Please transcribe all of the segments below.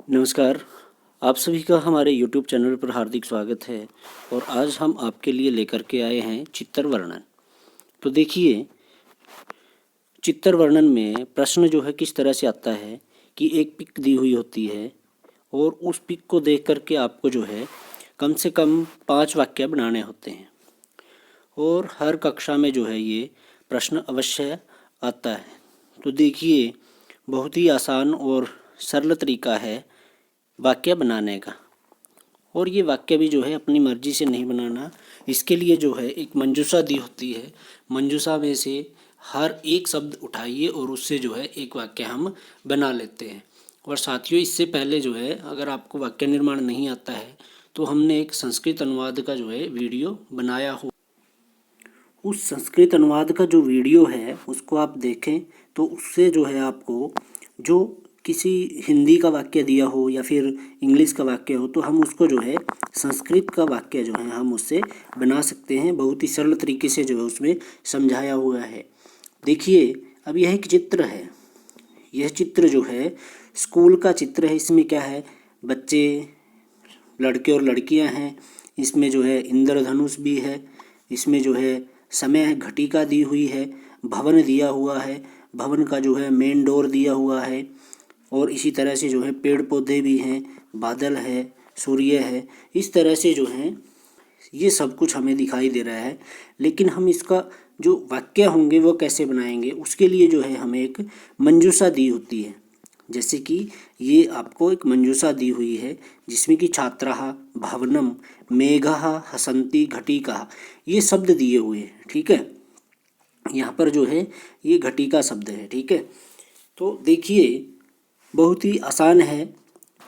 नमस्कार, आप सभी का हमारे YouTube चैनल पर हार्दिक स्वागत है। और आज हम आपके लिए लेकर के आए हैं चित्र वर्णन। तो देखिए, चित्र वर्णन में प्रश्न जो है किस तरह से आता है कि एक पिक दी हुई होती है और उस पिक को देख करके आपको जो है कम से कम 5 वाक्य बनाने होते हैं। और हर कक्षा में जो है ये प्रश्न अवश्य आता है। तो देखिए, बहुत ही आसान और सरल तरीका है वाक्य बनाने का। और ये वाक्य भी जो है अपनी मर्जी से नहीं बनाना, इसके लिए जो है एक मंजूषा दी होती है। मंजूषा में से हर एक शब्द उठाइए और उससे जो है एक वाक्य हम बना लेते हैं। और साथियों, इससे पहले जो है अगर आपको वाक्य निर्माण नहीं आता है तो हमने एक संस्कृत अनुवाद का जो है वीडियो बनाया हो। उस संस्कृत अनुवाद का जो वीडियो है उसको आप देखें तो उससे जो है आपको जो किसी हिंदी का वाक्य दिया हो या फिर इंग्लिश का वाक्य हो तो हम उसको जो है संस्कृत का वाक्य जो है हम उससे बना सकते हैं। बहुत ही सरल तरीके से जो है उसमें समझाया हुआ है। देखिए, अब यह एक चित्र है। यह चित्र जो है स्कूल का चित्र है। इसमें क्या है, बच्चे, लड़के और लड़कियां हैं। इसमें जो है इंद्रधनुष भी है। इसमें जो है समय घटिका दी हुई है। भवन दिया हुआ है। भवन का जो है मेन डोर दिया हुआ है। और इसी तरह से जो है पेड़ पौधे भी हैं, बादल है, सूर्य है। इस तरह से जो है ये सब कुछ हमें दिखाई दे रहा है। लेकिन हम इसका जो वाक्य होंगे वो कैसे बनाएंगे, उसके लिए जो है हमें एक मंजूषा दी होती है। जैसे कि ये आपको एक मंजूषा दी हुई है जिसमें कि छात्राः, भवनम, मेघः, हसन्ति, घटिका, ये शब्द दिए हुए हैं। ठीक है, यहाँ पर जो है ये घटिका शब्द है। ठीक है, तो देखिए बहुत ही आसान है।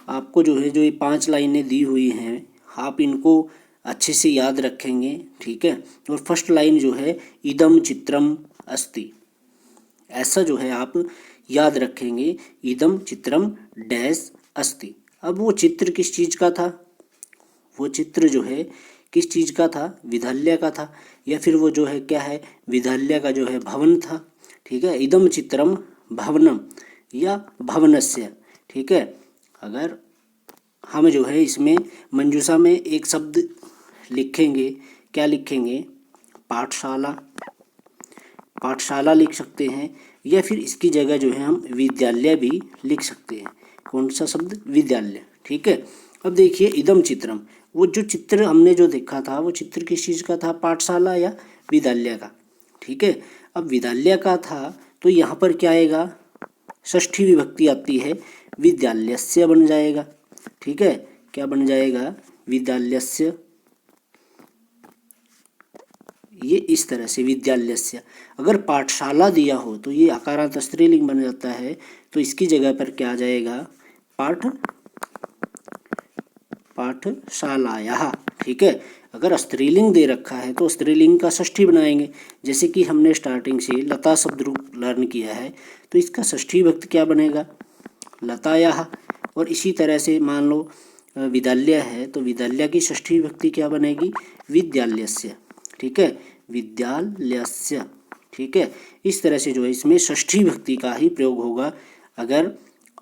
आपको जो है जो ये 5 लाइनें दी हुई हैं आप इनको अच्छे से याद रखेंगे। ठीक है, और फर्स्ट लाइन जो है इदम चित्रम अस्ति, ऐसा जो है आप याद रखेंगे। इदम चित्रम डैश अस्ति। अब वो चित्र किस चीज़ का था, वो चित्र जो है किस चीज़ का था, विद्यालय का था। या फिर वो जो है क्या है, विद्यालय का जो है भवन था। ठीक है, इदम चित्रम भवनम या भवनस्य। ठीक है, अगर हम जो है इसमें मंजूषा में एक शब्द लिखेंगे, क्या लिखेंगे, पाठशाला, पाठशाला लिख सकते हैं। या फिर इसकी जगह जो है हम विद्यालय भी लिख सकते हैं। कौन सा शब्द, विद्यालय। ठीक है, अब देखिए इदम चित्रम, वो जो चित्र हमने जो देखा था वो चित्र किस चीज़ का था, पाठशाला या विद्यालय का। ठीक है, अब विद्यालय का था तो यहाँ पर क्या आएगा, षष्ठी विभक्ति आती है, विद्यालयस्य बन जाएगा। ठीक है, क्या बन जाएगा, विद्यालयस्य। ये इस तरह से विद्यालयस्य। अगर पाठशाला दिया हो तो ये आकारांत स्त्रीलिंग बन जाता है, तो इसकी जगह पर क्या आ जाएगा, पाठशालायाः। ठीक है, अगर स्त्रीलिंग दे रखा है तो स्त्रीलिंग का षष्ठी बनाएंगे। जैसे कि हमने स्टार्टिंग से लता शब्द रूप लर्न किया है तो इसका षष्ठी विभक्ति क्या बनेगा, लतायाः। और इसी तरह से मान लो विद्यालय है तो विद्यालय की षष्ठी विभक्ति क्या बनेगी, विद्यालयस्य। ठीक है, विद्यालयस्य। ठीक है, इस तरह से जो है इसमें षष्ठी विभक्ति का ही प्रयोग होगा। अगर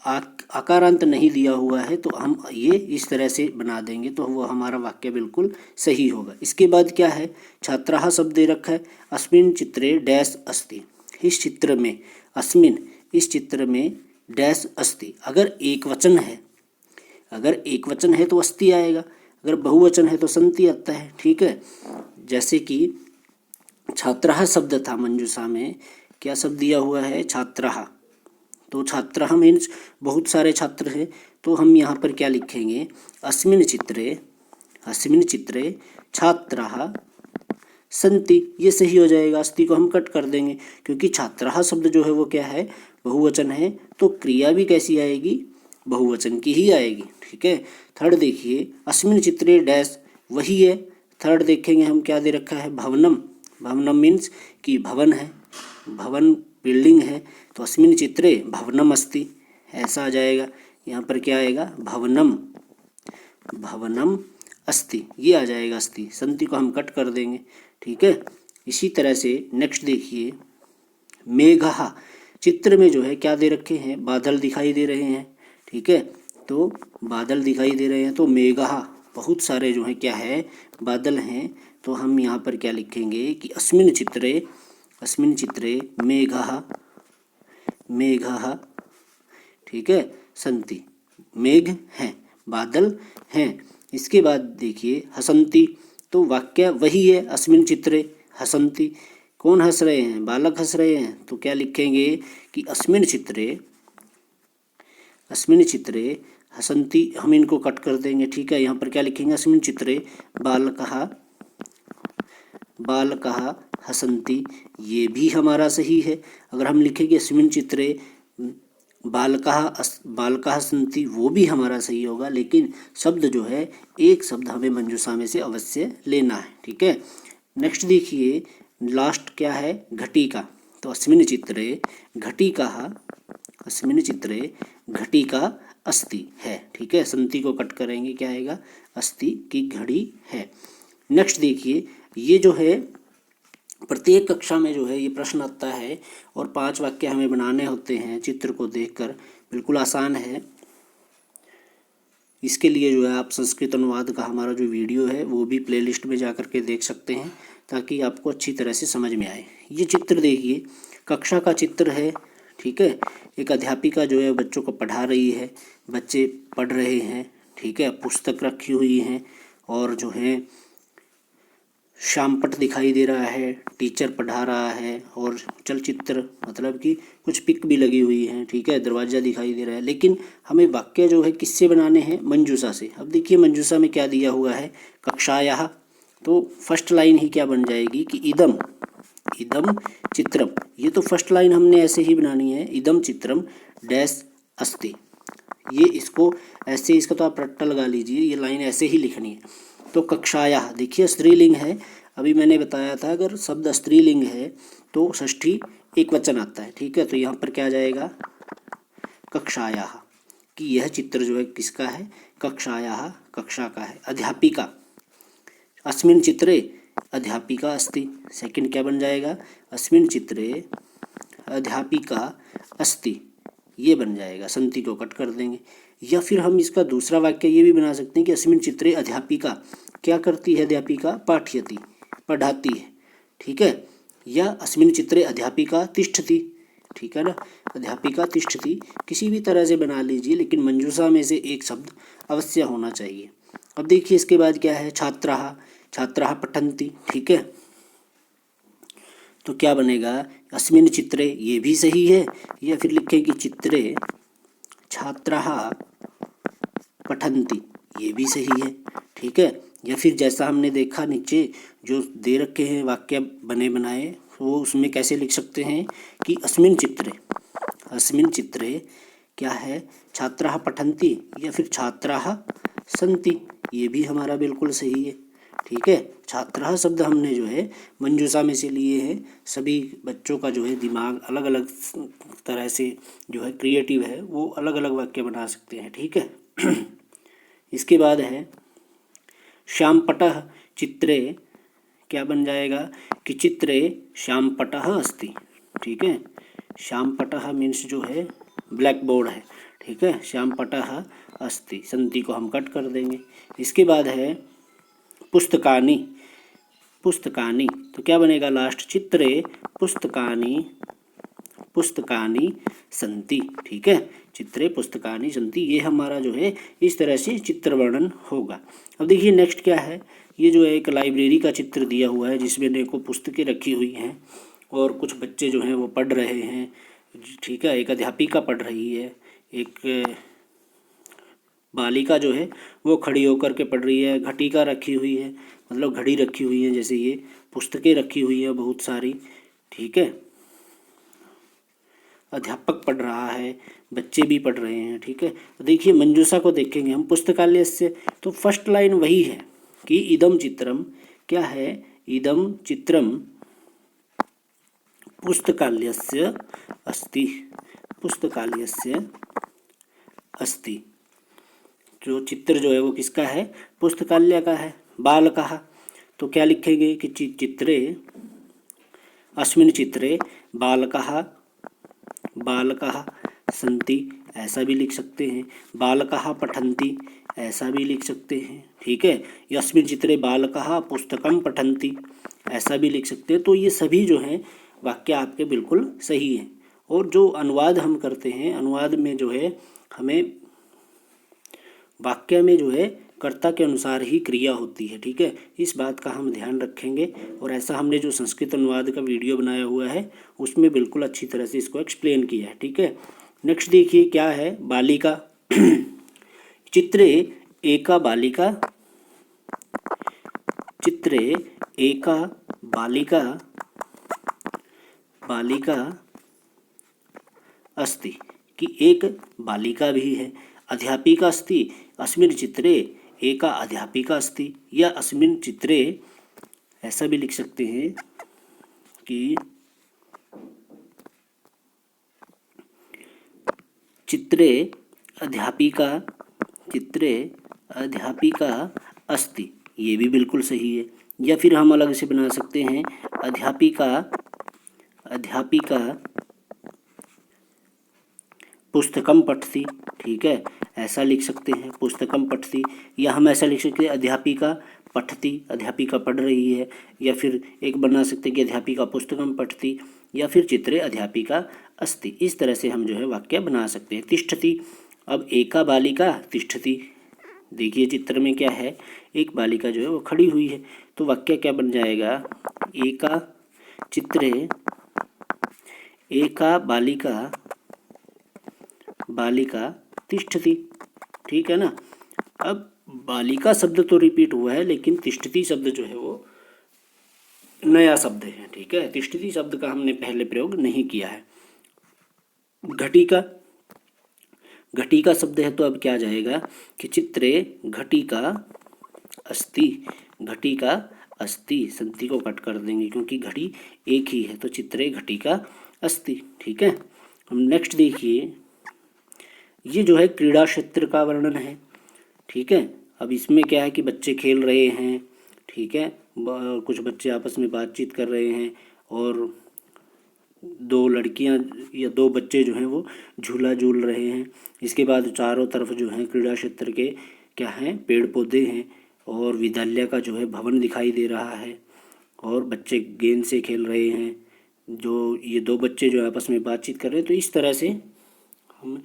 आकारांत नहीं दिया हुआ है तो हम ये इस तरह से बना देंगे तो वो हमारा वाक्य बिल्कुल सही होगा। इसके बाद क्या है, छात्राः शब्द दे रखा है, अस्मिन् चित्रे डैश अस्ति। इस चित्र में, अस्मिन्, इस चित्र में डैश अस्ति। अगर एक वचन है, अगर एक वचन है तो अस्ति आएगा, अगर बहुवचन है तो संति आता है। ठीक है, जैसे कि छात्रः शब्द था मंजूषा में, क्या शब्द दिया हुआ है, छात्रः। तो छात्रः मीन्स बहुत सारे छात्र हैं, तो हम यहाँ पर क्या लिखेंगे, अस्मिन् चित्रे, अस्मिन् चित्रे छात्राः संति। ये सही हो जाएगा, अस्ति को हम कट कर देंगे क्योंकि छात्राः शब्द जो है वो क्या है, बहुवचन है, तो क्रिया भी कैसी आएगी, बहुवचन की ही आएगी। ठीक है, थर्ड देखिए, अस्मिन् चित्रे डैश, वही है। थर्ड देखेंगे हम क्या दे रखा है, भवनम। भवनम मीन्स कि भवन है, भवन बिल्डिंग है, तो अस्मिन् चित्रे भवनम अस्ति, ऐसा आ जाएगा। यहाँ पर क्या आएगा, भवनम, भवनम अस्ति, ये आ जाएगा अस्ति। संति को हम कट कर देंगे। ठीक है, इसी तरह से नेक्स्ट देखिए, मेघः। चित्र में जो है क्या दे रखे हैं, बादल दिखाई दे रहे हैं, ठीक है। तो बादल दिखाई दे रहे हैं, तो मेघः, बहुत सारे जो है क्या है, बादल हैं। तो हम यहाँ पर क्या लिखेंगे कि अस्मिन् चित्रे मेघः, ठीक है, सन्ति, मेघ हैं, बादल हैं। इसके बाद देखिए हसन्ति, तो वाक्य वही है, अस्मिन् चित्रे हसन्ति, कौन हंस रहे हैं, बालक हंस रहे हैं। तो क्या लिखेंगे कि अस्मिन् चित्रे हसन्ति, हम इनको कट कर देंगे, ठीक है। यहाँ पर क्या लिखेंगे, अस्मिन् चित्रे बालकः हसन्ति, ये भी हमारा सही है। अगर हम लिखेंगे अस्मिन् चित्रे बालकः सन्ति, वो भी हमारा सही होगा, लेकिन शब्द जो है एक शब्द हमें मंजूषा में से अवश्य लेना है, ठीक है। नेक्स्ट देखिए लास्ट क्या है, घटिका। तो अस्मिन् चित्रे घटिका अस्ति है, ठीक है। सन्ति को कट करेंगे, क्या आएगा, अस्ति की घड़ी है। नेक्स्ट देखिए, ये जो है प्रत्येक कक्षा में जो है ये प्रश्न आता है और 5 वाक्य हमें बनाने होते हैं चित्र को देखकर, बिल्कुल आसान है। इसके लिए जो है आप संस्कृत अनुवाद का हमारा जो वीडियो है वो भी प्लेलिस्ट में जा कर के देख सकते हैं, ताकि आपको अच्छी तरह से समझ में आए। ये चित्र देखिए, कक्षा का चित्र है, ठीक है। एक अध्यापिका जो है बच्चों को पढ़ा रही है, बच्चे पढ़ रहे हैं, ठीक है। पुस्तक रखी हुई हैं और जो है श्यामपट्ट दिखाई दे रहा है, टीचर पढ़ा रहा है, और चलचित्र मतलब कि कुछ पिक भी लगी हुई हैं, ठीक है। दरवाज़ा दिखाई दे रहा है, लेकिन हमें वाक्य जो है किससे बनाने हैं, मंजूषा से। अब देखिए मंजूषा में क्या दिया हुआ है, कक्षायाः, तो फर्स्ट लाइन ही क्या बन जाएगी कि इदम चित्रम। ये तो फर्स्ट लाइन हमने ऐसे ही बनानी है, इदम चित्रम डैश अस्ति। ये इसको ऐसे, इसका तो आप रट्टा लगा लीजिए, ये लाइन ऐसे ही लिखनी है। तो कक्षायाः देखिए स्त्रीलिंग है, अभी मैंने बताया था अगर शब्द स्त्रीलिंग है तो षष्ठी एक वचन आता है, ठीक है। तो यहाँ पर क्या आ जाएगा, कक्षायाः, कि यह चित्र जो है किसका है, कक्षायाः, कक्षा का है। अध्यापिका, अस्मिन् चित्रे अध्यापिका अस्ति, सेकंड क्या बन जाएगा, अस्मिन् चित्रे अध्यापिका अस्ति, ये बन जाएगा, सन्ति को कट कर देंगे। या फिर हम इसका दूसरा वाक्य ये भी बना सकते हैं कि अस्मिन् चित्रे अध्यापिका क्या करती है, अध्यापिका पाठयति, पढ़ाती है, ठीक है। या अस्मिन् चित्रे अध्यापिका तिष्ठति, ठीक है ना, अध्यापिका तिष्ठति, किसी भी तरह से बना लीजिए, लेकिन मंजूषा में से एक शब्द अवश्य होना चाहिए। अब देखिए इसके बाद क्या है, छात्राः पठन्ति, ठीक है। तो क्या बनेगा, अस्मिन् चित्रे, ये भी सही है। या फिर लिखें कि चित्रे छात्राः पठन्ति, ये भी सही है, ठीक है। या फिर जैसा हमने देखा नीचे जो दे रखे हैं वाक्य बने बनाए, वो उसमें कैसे लिख सकते हैं कि अस्मिन् चित्रे क्या है, छात्राः पठन्ति, या फिर छात्राः सन्ति, ये भी हमारा बिल्कुल सही है, ठीक है। छात्राः शब्द हमने जो है मंजूषा में से लिए हैं। सभी बच्चों का जो है दिमाग अलग अलग तरह से जो है क्रिएटिव है, वो अलग अलग वाक्य बना सकते हैं, ठीक है। इसके बाद है श्यामपट्टः चित्रे, क्या बन जाएगा कि चित्रे श्यामपट्टः अस्ति, ठीक है। श्यामपट्टः मीन्स जो है ब्लैक बोर्ड है, ठीक है। श्यामपट्टः अस्ति, सन्ति को हम कट कर देंगे। इसके बाद है पुस्तकानि, तो क्या बनेगा लास्ट, चित्रे पुस्तकानि सन्ति, ठीक है। चित्रे पुस्तकानि सन्ति, ये हमारा जो है इस तरह से चित्र वर्णन होगा। अब देखिए नेक्स्ट क्या है, ये जो है एक लाइब्रेरी का चित्र दिया हुआ है, जिसमें अनेकों पुस्तकें रखी हुई हैं और कुछ बच्चे जो हैं वो पढ़ रहे हैं, ठीक है। एक अध्यापिका पढ़ रही है, एक बालिका जो है वो खड़ी होकर के पढ़ रही है, घटिका रखी हुई है, मतलब घड़ी रखी हुई है, जैसे ये पुस्तकें रखी हुई है बहुत सारी, ठीक है। अध्यापक पढ़ रहा है, बच्चे भी पढ़ रहे हैं, ठीक है। तो देखिए मंजूषा को देखेंगे हम, पुस्तकालय से, तो फर्स्ट लाइन वही है कि इदम चित्रम, क्या है, इदम चित्रम पुस्तकालयस्य अस्ति, पुस्तकालयस्य अस्ति, जो चित्र जो है वो किसका है, पुस्तकालय का है। बालकः, तो क्या लिखेंगे कि चित्रे अस्मिन् चित्रे बालकः बालकाः सन्ति, ऐसा भी लिख सकते हैं। बालकाः पठन्ति, ऐसा भी लिख सकते हैं। ठीक है, यस्मिन् चित्रे बालकाः पुस्तकं पठन्ति, ऐसा भी लिख सकते हैं। तो ये सभी जो हैं वाक्य आपके बिल्कुल सही हैं। और जो अनुवाद हम करते हैं, अनुवाद में जो है हमें वाक्य में जो है कर्ता के अनुसार ही क्रिया होती है। ठीक है, इस बात का हम ध्यान रखेंगे। और ऐसा हमने जो संस्कृत अनुवाद का वीडियो बनाया हुआ है उसमें बिल्कुल अच्छी तरह से इसको एक्सप्लेन किया है। ठीक है, नेक्स्ट देखिए क्या है, बालिका। चित्रे एका बालिका, चित्रे एका बालिका बालिका अस्ति, कि एक बालिका भी है। अध्यापिका अस्ति, अस्मिन् चित्रे एका अध्यापिका अस्ति, या अस्मिन् चित्रे ऐसा भी लिख सकते हैं कि चित्रे अध्यापिका, चित्रे अध्यापिका अस्ति, ये भी बिल्कुल सही है। या फिर हम अलग से बना सकते हैं, अध्यापिका, अध्यापिका पुस्तकम पठति। ठीक है, ऐसा लिख सकते हैं, पुस्तकम पठति। या हम ऐसा लिख सकते हैं, अध्यापिका पठति, अध्यापिका पढ़ रही है। या फिर एक बना सकते हैं कि अध्यापिका पुस्तकम पठति, या फिर चित्रे अध्यापिका अस्ति। इस तरह से हम जो है वाक्य बना सकते हैं। तिष्ठति, अब एका बालिका तिष्ठति, देखिए चित्र में क्या है, एक बालिका जो है वो खड़ी हुई है। तो वाक्य क्या बन जाएगा, एका चित्रे एका बालिका बालिका तिष्ठति। ठीक है ना। अब बालिका शब्द तो रिपीट हुआ है, लेकिन तिष्ठति शब्द जो है वो नया शब्द है। ठीक है, तिष्ठति शब्द का हमने पहले प्रयोग नहीं किया है। घटिका, घटिका शब्द है तो अब क्या जाएगा कि चित्रे घटिका अस्ति, घटिका अस्ति, संति को कट कर देंगे क्योंकि घड़ी एक ही है, तो चित्रे घटिका अस्ति। ठीक है, हम नेक्स्ट देखिए, ये जो है क्रीड़ा क्षेत्र का वर्णन है। ठीक है, अब इसमें क्या है कि बच्चे खेल रहे हैं। ठीक है, कुछ बच्चे आपस में बातचीत कर रहे हैं और दो लड़कियां या दो बच्चे जो हैं वो झूला झूल रहे हैं। इसके बाद चारों तरफ जो है क्रीड़ा क्षेत्र के क्या हैं, पेड़ पौधे हैं और विद्यालय का जो है भवन दिखाई दे रहा है और बच्चे गेंद से खेल रहे हैं। जो ये दो बच्चे जो आपस में बातचीत कर रहे हैं। तो इस तरह से हम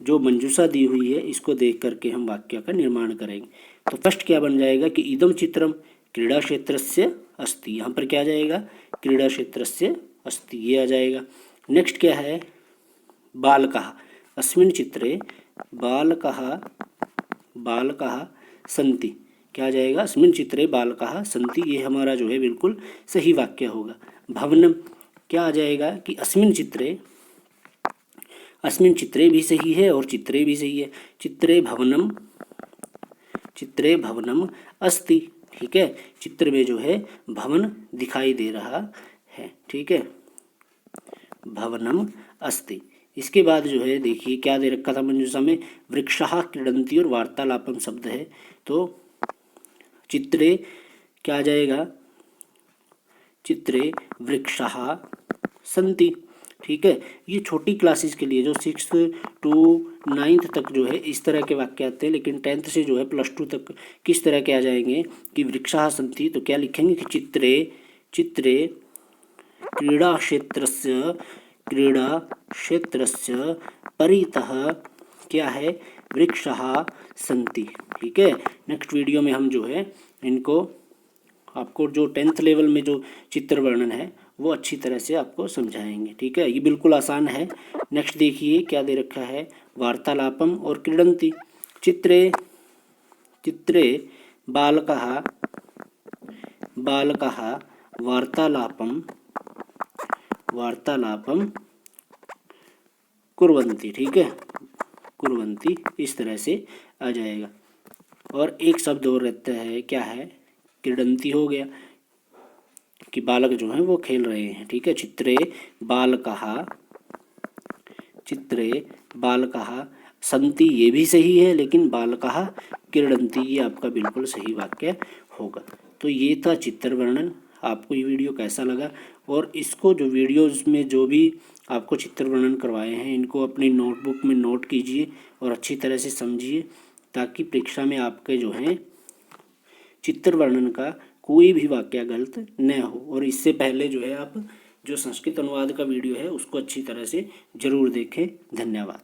जो मंजूषा दी हुई है इसको देख करके हम वाक्य का निर्माण करेंगे। तो फर्स्ट क्या बन जाएगा कि इदम चित्रम क्रीड़ा क्षेत्रस्य अस्ति, यहाँ पर क्या आ जाएगा, क्रीड़ा क्षेत्रस्य अस्ति, ये आ जाएगा। नेक्स्ट क्या है, बालकः, अस्मिन् चित्रे बालकः बालकः सन्ति, क्या आ जाएगा, अस्मिन् चित्रे बालकः सन्ति, ये हमारा जो है बिल्कुल सही वाक्य होगा। भवनम, क्या आ जाएगा कि अस्मिन् चित्रे, अस्मिन् चित्रे भी सही है और चित्रे भी सही है। चित्रे भवनम, चित्रे भवनम अस्ति। ठीक है, चित्र में जो है भवन दिखाई दे रहा है। ठीक है, भवनम अस्ति। इसके बाद जो है देखिए क्या दे रखा था मंजूषा में, वृक्षः क्रीडन्ति और वार्तालापम शब्द है। तो चित्रे क्या आ जाएगा, चित्रे वृक्षः सन्ति। ठीक है, ये छोटी क्लासेस के लिए जो 6th to 9th तक जो है इस तरह के वाक्य आते हैं, लेकिन 10th से जो है +2 तक किस तरह के आ जाएंगे कि वृक्षः सन्ति। तो क्या लिखेंगे कि चित्रे, चित्रे क्रीड़ा क्षेत्रस्य, क्रीड़ा क्षेत्रस्य परितः क्या है, वृक्षः सन्ति। ठीक है, नेक्स्ट वीडियो में हम जो है इनको आपको जो 10th लेवल में जो चित्र वर्णन है वो अच्छी तरह से आपको समझाएंगे। ठीक है, ये बिल्कुल आसान है। नेक्स्ट देखिए क्या दे रखा है, वार्तालापम और क्रीडन्ति। चित्रे, चित्रे बालकः बालकः वार्तालापम वार्तालापम कुर्वन्ति। ठीक है, कुर्वन्ति, इस तरह से आ जाएगा। और एक शब्द और रहता है, क्या है, क्रीडन्ति हो गया कि बालक जो हैं वो खेल रहे हैं। ठीक है, चित्रे बालकः, चित्रे बालकः सन्ति, ये भी सही है, लेकिन बालकः क्रीडन्ति ये आपका बिल्कुल सही वाक्य होगा। तो ये था चित्र वर्णन। आपको ये वीडियो कैसा लगा, और इसको जो वीडियोज़ में जो भी आपको चित्र वर्णन करवाए हैं इनको अपनी नोटबुक में नोट कीजिए और अच्छी तरह से समझिए, ताकि परीक्षा में आपके जो है चित्र वर्णन का कोई भी वाक्य गलत न हो। और इससे पहले जो है आप जो संस्कृत अनुवाद का वीडियो है उसको अच्छी तरह से ज़रूर देखें। धन्यवाद।